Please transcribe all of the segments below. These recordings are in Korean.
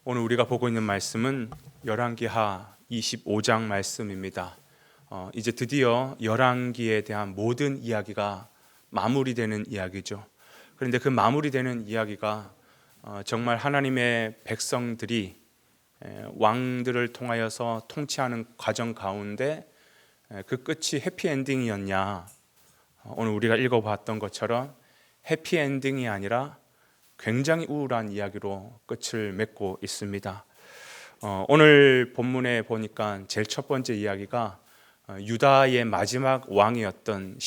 오늘 우리가 보고 있는 말씀은 열왕기하 25장 말씀입니다. 이제 드디어 열왕기에 대한 모든 이야기가 마무리되는 이야기죠. 그런데 그 마무리되는 이야기가 정말 하나님의 백성들이 왕들을 통하여서 통치하는 과정 가운데 그 끝이 해피엔딩이었냐, 오늘 우리가 읽어봤던 것처럼 해피엔딩이 아니라 굉장히 우울한 이야기로 끝을 맺고 있습니다. 오늘 본문에 보니까 제일 첫 번째 이야기가 유다의 마지막 왕이었던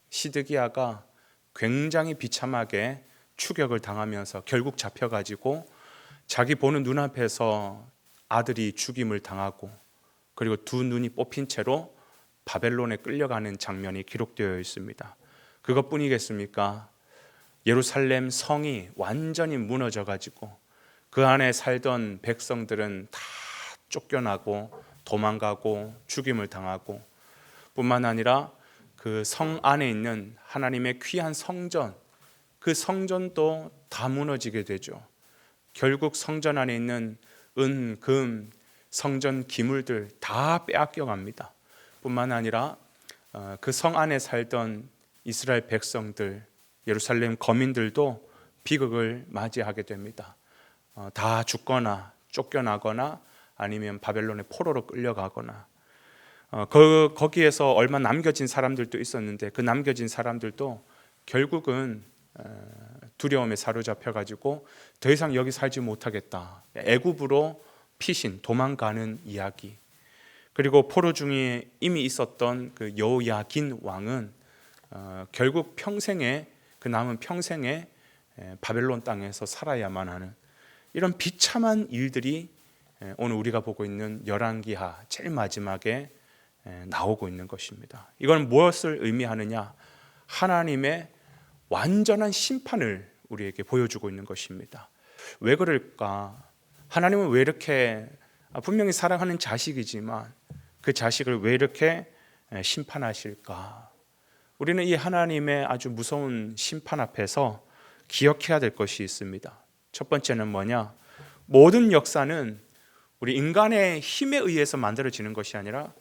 시드기야가 굉장히 비참하게 추격을 당하면서 결국 잡혀가지고 자기 보는 눈앞에서 아들이 죽임을 당하고 그리고 두 눈이 뽑힌 채로 바벨론에 끌려가는 장면이 기록되어 있습니다. 그것뿐이겠습니까? 예루살렘 성이 완전히 무너져가지고 그 안에 살던 백성들은 다 쫓겨나고 도망가고 죽임을 당하고 뿐만 아니라 그 성 안에 있는 하나님의 귀한 성전, 그 성전도 다 무너지게 되죠. 결국 성전 안에 있는 은, 금, 성전 기물들 다 빼앗겨 갑니다. 뿐만 아니라 그 성 안에 살던 이스라엘 백성들, 예루살렘 거민들도 비극을 맞이하게 됩니다. 다 죽거나 쫓겨나거나 아니면 바벨론의 포로로 끌려가거나 거기에서 얼마 남겨진 사람들도 있었는데 그 남겨진 사람들도 결국은 두려움에 사로잡혀가지고 더 이상 여기 살지 못하겠다, 애굽으로 피신 도망가는 이야기. 그리고 포로 중에 이미 있었던 그 여호야긴 왕은 결국 그 남은 평생에 바벨론 땅에서 살아야만 하는 이런 비참한 일들이 오늘 우리가 보고 있는 열왕기하 제일 마지막에 나오고 있는 것입니다. 이건 무엇을 의미하느냐? 하나님의 완전한 심판을 우리에게 보여주고 있는 것입니다. 왜 그럴까? 하나님은 왜 이렇게 분명히 사랑하는 자식이지만 그 자식을 왜 이렇게 심판하실까? 우리는 이 하나님의 아주 무서운 심판 앞에서 기억해야 될 것이 있습니다. 첫 번째는 뭐냐? 모든 역사는 우리 인간의 힘에 의해서 만들어지는 것이 아니라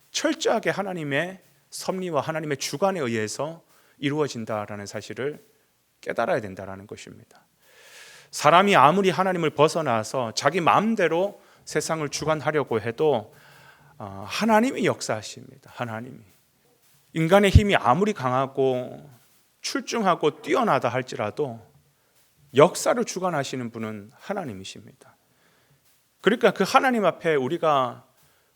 철저하게 하나님의 섭리와 하나님의 주관에 의해서 이루어진다라는 사실을 깨달아야 된다는 것입니다. 사람이 아무리 하나님을 벗어나서 자기 마음대로 세상을 주관하려고 해도 하나님이 역사하십니다. 하나님이. 인간의 힘이 아무리 강하고 출중하고 뛰어나다 할지라도 역사를 주관하시는 분은 하나님이십니다. 그러니까 그 하나님 앞에 우리가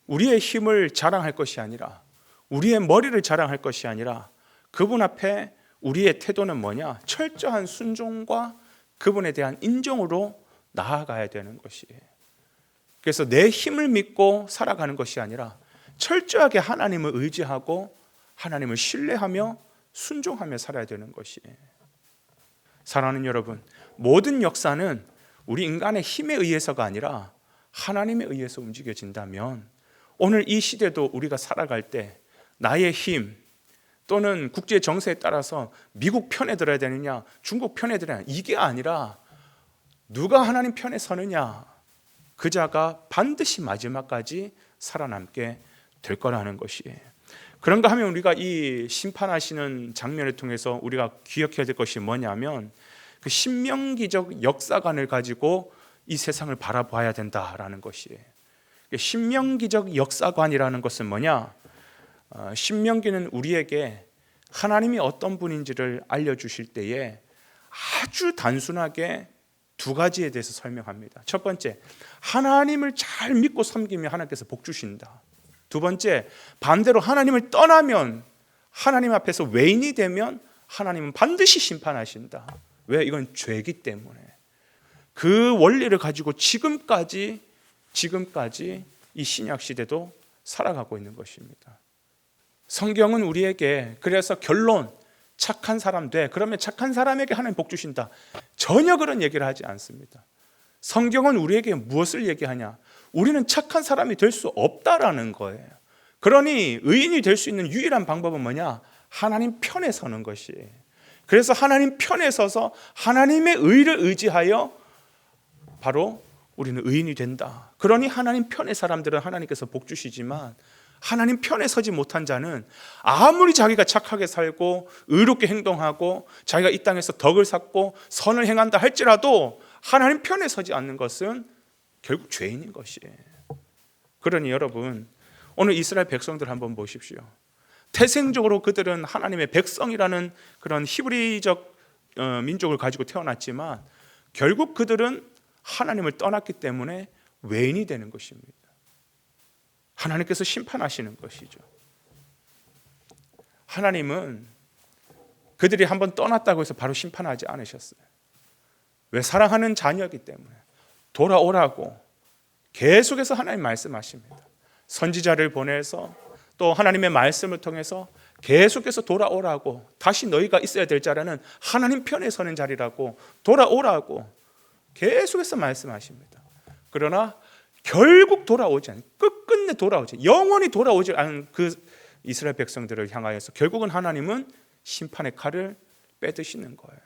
우리의 힘을 자랑할 것이 아니라, 우리의 머리를 자랑할 것이 아니라 그분 앞에 우리의 태도는 뭐냐? 철저한 순종과 그분에 대한 인정으로 나아가야 되는 것이에요. 그래서 내 힘을 믿고 살아가는 것이 아니라 철저하게 하나님을 의지하고 하나님을 신뢰하며 순종하며 살아야 되는 것이에요. 사랑하는 여러분, 모든 역사는 우리 인간의 힘에 의해서가 아니라 하나님에 의해서 움직여진다면 오늘 이 시대도 우리가 살아갈 때 나의 힘 또는 국제 정세에 따라서 미국 편에 들어야 되느냐, 중국 편에 들어야 되느냐, 이게 아니라 누가 하나님 편에 서느냐, 그 자가 반드시 마지막까지 살아남게 될 거라는 것이에요. 그런가 하면 우리가 이 심판하시는 장면을 통해서 우리가 기억해야 될 것이 뭐냐면 그 신명기적 역사관을 가지고 이 세상을 바라봐야 된다라는 것이에요. 신명기적 역사관이라는 것은 뭐냐? 신명기는 우리에게 하나님이 어떤 분인지를 알려주실 때에 아주 단순하게 두 가지에 대해서 설명합니다. 첫 번째, 하나님을 잘 믿고 섬기면 하나님께서 복 주신다. 두 번째, 반대로 하나님을 떠나면, 하나님 앞에서 외인이 되면 하나님은 반드시 심판하신다. 왜? 이건 죄이기 때문에. 그 원리를 가지고 지금까지 이 신약 시대도 살아가고 있는 것입니다. 성경은 우리에게 그래서 결론, 착한 사람 돼, 그러면 착한 사람에게 하나님 복 주신다, 전혀 그런 얘기를 하지 않습니다. 성경은 우리에게 무엇을 얘기하냐? 우리는 착한 사람이 될 수 없다라는 거예요. 그러니 의인이 될 수 있는 유일한 방법은 뭐냐? 하나님 편에 서는 것이에요. 그래서 하나님 편에 서서 하나님의 의를 의지하여 바로 우리는 의인이 된다. 그러니 하나님 편의 사람들은 하나님께서 복 주시지만 하나님 편에 서지 못한 자는 아무리 자기가 착하게 살고 의롭게 행동하고 자기가 이 땅에서 덕을 쌓고 선을 행한다 할지라도 하나님 편에 서지 않는 것은 결국 죄인인 것이에요. 그러니 여러분, 오늘 이스라엘 백성들 한번 보십시오. 태생적으로 그들은 하나님의 백성이라는 그런 히브리적 민족을 가지고 태어났지만 결국 그들은 하나님을 떠났기 때문에 외인이 되는 것입니다. 하나님께서 심판하시는 것이죠. 하나님은 그들이 한번 떠났다고 해서 바로 심판하지 않으셨어요. 왜? 사랑하는 자녀이기 때문에 돌아오라고 계속해서 하나님 말씀하십니다. 선지자를 보내서 또 하나님의 말씀을 통해서 계속해서 돌아오라고, 다시 너희가 있어야 될 자리는 하나님 편에 서는 자리라고, 돌아오라고 계속해서 말씀하십니다. 그러나 결국 돌아오지 않은, 끝끝내 돌아오지, 영원히 돌아오지 않은 그 이스라엘 백성들을 향하여서 결국은 하나님은 심판의 칼을 빼드시는 거예요.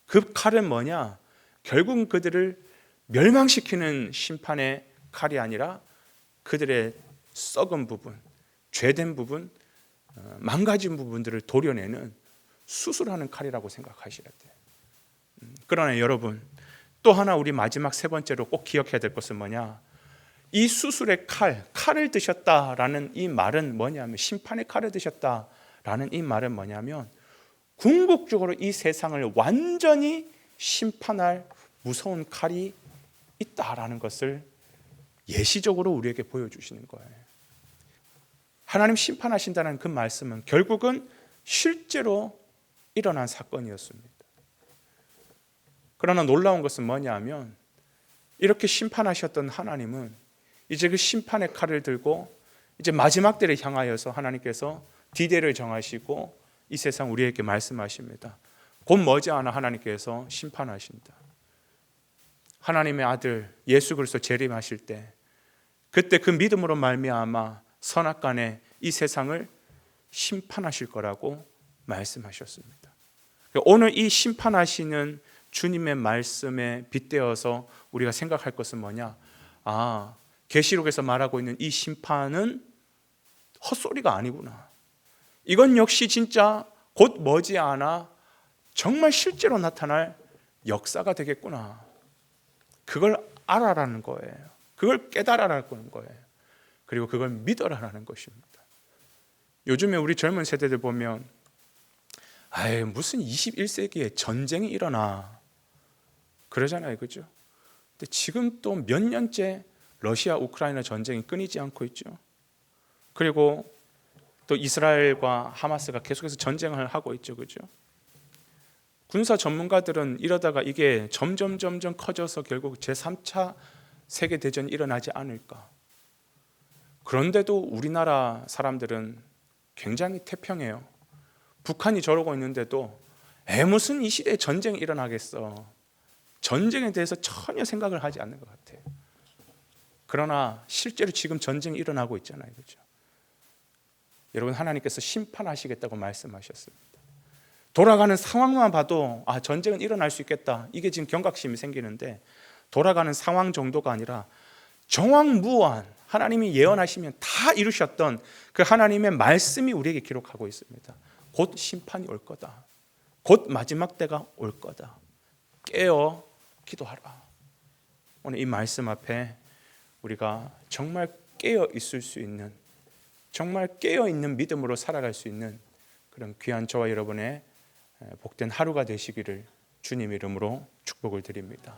그 칼은 뭐냐? 결국은 그들을 멸망시키는 심판의 칼이 아니라 그들의 썩은 부분, 죄된 부분, 망가진 부분들을 도려내는 수술하는 칼이라고 생각하셔야 돼요. 그러나 여러분, 또 하나 우리 마지막 세 번째로 꼭 기억해야 될 것은 뭐냐? 이 수술의 칼을 드셨다라는 이 말은 뭐냐면, 심판의 칼을 드셨다라는 이 말은 뭐냐면 궁극적으로 이 세상을 완전히 심판할 무서운 칼이 있다라는 것을 예시적으로 우리에게 보여주시는 거예요. 하나님 심판하신다는 그 말씀은 결국은 실제로 일어난 사건이었습니다. 그러나 놀라운 것은 뭐냐 하면, 이렇게 심판하셨던 하나님은 이제 그 심판의 칼을 들고 이제 마지막 때를 향하여서 하나님께서 디데이를 정하시고 이 세상 우리에게 말씀하십니다. 곧 머지않아 하나님께서 심판하신다. 하나님의 아들 예수 그리스도 재림하실 때, 그때 그 믿음으로 말미암아 선악간에 이 세상을 심판하실 거라고 말씀하셨습니다. 오늘 이 심판하시는 주님의 말씀에 빗대어서 우리가 생각할 것은 뭐냐? 계시록에서 말하고 있는 이 심판은 헛소리가 아니구나. 이건 역시 진짜 곧 머지않아 정말 실제로 나타날 역사가 되겠구나. 그걸 알아라는 거예요. 그걸 깨달아라는 거예요. 그리고 그걸 믿어라라는 것입니다. 요즘에 우리 젊은 세대들 보면 무슨 21세기에 전쟁이 일어나 그러잖아요. 그죠? 근데 지금 또 몇 년째 러시아 우크라이나 전쟁이 끊이지 않고 있죠. 그리고 또 이스라엘과 하마스가 계속해서 전쟁을 하고 있죠. 그죠? 군사 전문가들은 이러다가 이게 점점 커져서 결국 제3차 세계대전이 일어나지 않을까. 그런데도 우리나라 사람들은 굉장히 태평해요. 북한이 저러고 있는데도 무슨 이 시대에 전쟁이 일어나겠어. 전쟁에 대해서 전혀 생각을 하지 않는 것 같아요. 그러나 실제로 지금 전쟁이 일어나고 있잖아요. 그렇죠? 여러분, 하나님께서 심판하시겠다고 말씀하셨습니다. 돌아가는 상황만 봐도 전쟁은 일어날 수 있겠다, 이게 지금 경각심이 생기는데, 돌아가는 상황 정도가 아니라 정황무한 하나님이 예언하시면 다 이루셨던 그 하나님의 말씀이 우리에게 기록하고 있습니다. 곧 심판이 올 거다. 곧 마지막 때가 올 거다. 깨어 기도하라. 오늘 이 말씀 앞에 우리가 정말 깨어 있을 수 있는, 정말 깨어 있는 믿음으로 살아갈 수 있는 그런 귀한 저와 여러분의 복된 하루가 되시기를 주님 이름으로 축복을 드립니다.